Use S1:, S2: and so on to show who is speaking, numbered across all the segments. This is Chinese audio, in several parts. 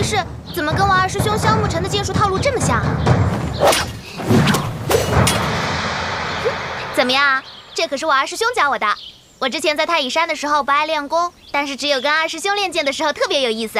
S1: 是怎么跟我二师兄萧慕尘的剑术套路这么像？怎么样？这可是我二师兄教我的。我之前在太乙山的时候不爱练功，但是只有跟二师兄练剑的时候特别有意思。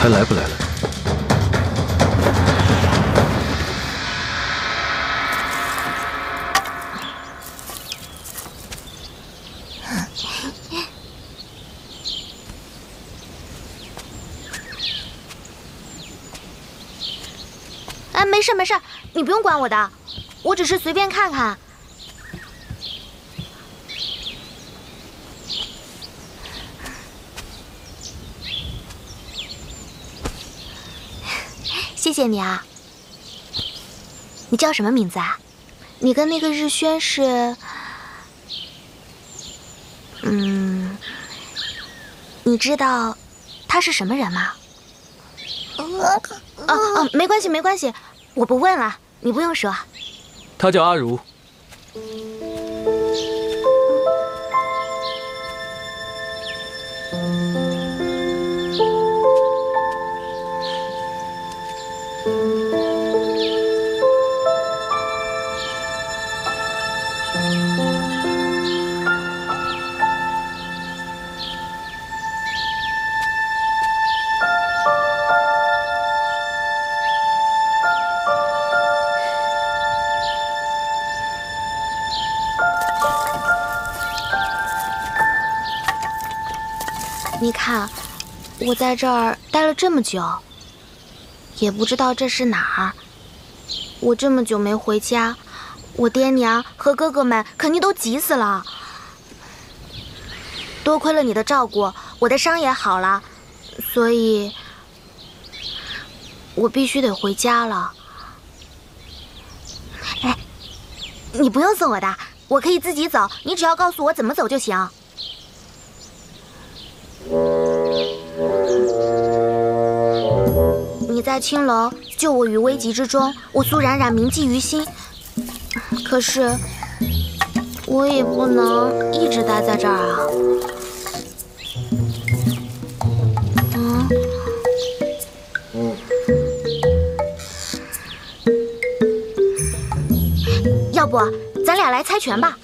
S2: 还来不来了？
S1: 哎，没事没事，你不用管我的，我只是随便看看。谢谢你啊。你叫什么名字啊？你跟那个日轩是……你知道他是什么人吗？没关系没关系，我不问了，你不用说。
S2: 他叫阿如。
S1: 你看，我在这儿待了这么久，也不知道这是哪儿。我这么久没回家，我爹娘和哥哥们肯定都急死了。多亏了你的照顾，我的伤也好了，所以我必须得回家了。哎，你不用送我的，我可以自己走，你只要告诉我怎么走就行。你在青楼救我于危急之中，我苏冉冉铭记于心。可是我也不能一直待在这儿啊。要不咱俩来猜拳吧？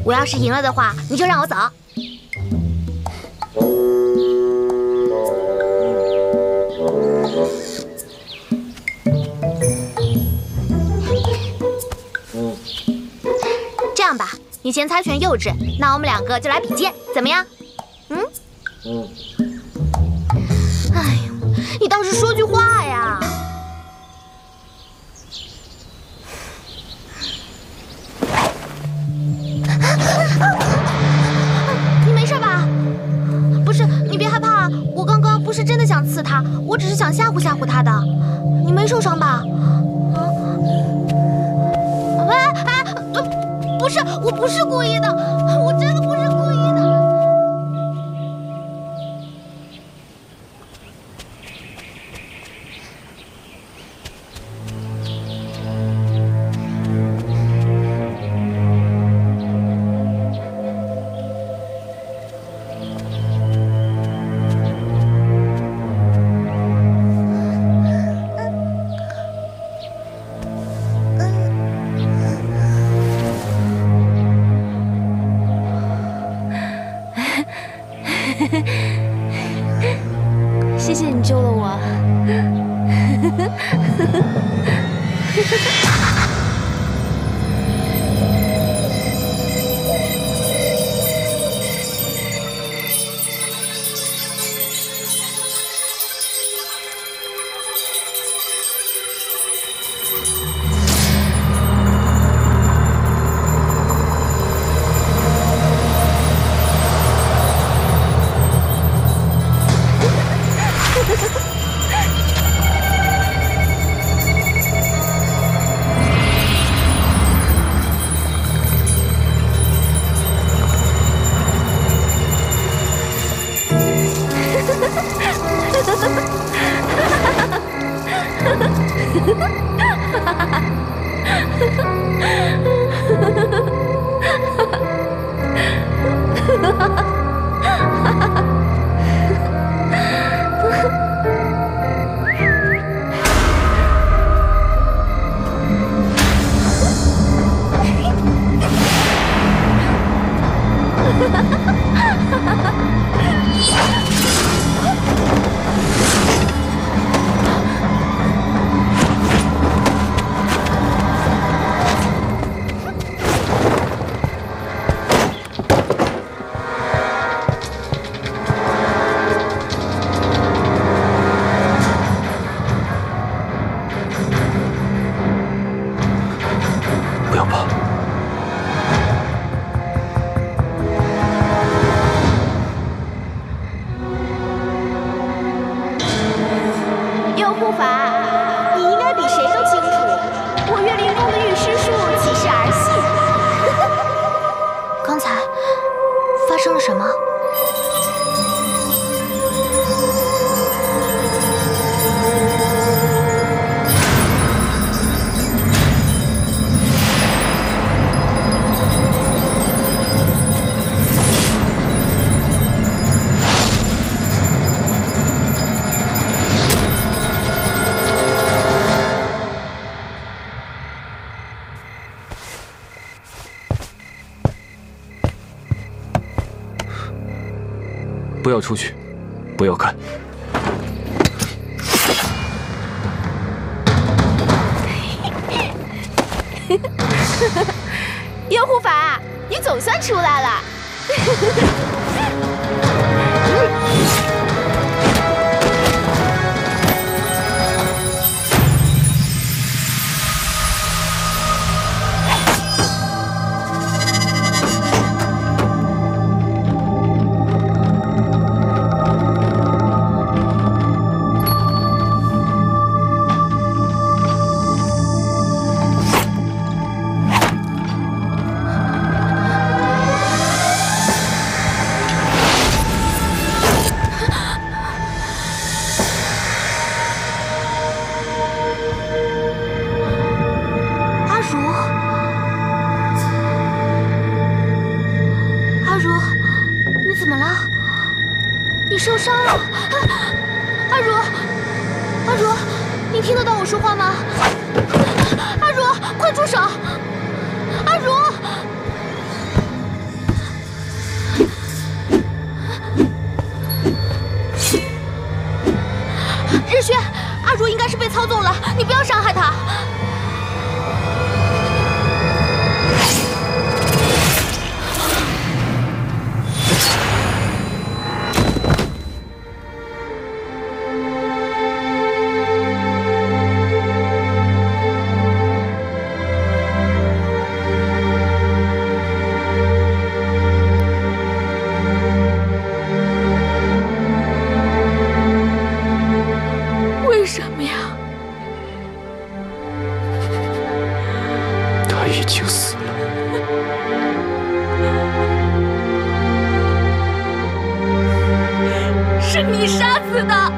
S1: 我要是赢了的话，你就让我走。这样吧，你嫌猜拳幼稚，那我们两个就来比剑，怎么样？哎呦，你倒是说句话呀！你没事吧？不是，你别害怕，我刚刚不是真的想刺他，我只是想吓唬吓唬他的。你没受伤吧？不是，我不是故意的，我真的不是故意的。谢谢你救了我。
S2: 不要怕。
S3: 右护法，你应该比谁都清楚，我岳灵宫的御师术岂是儿戏？
S1: 刚才发生了什么？
S2: 不要出去，不要看。
S3: 右护法，你总算出来了。
S1: 你受伤了，阿如，阿如，你听得到我说话吗？阿如，快住手！阿如，日轩，阿如应该是被操纵了，你不要伤害她。
S3: 为什么呀？
S2: 他已经死了。
S3: 是你杀死的。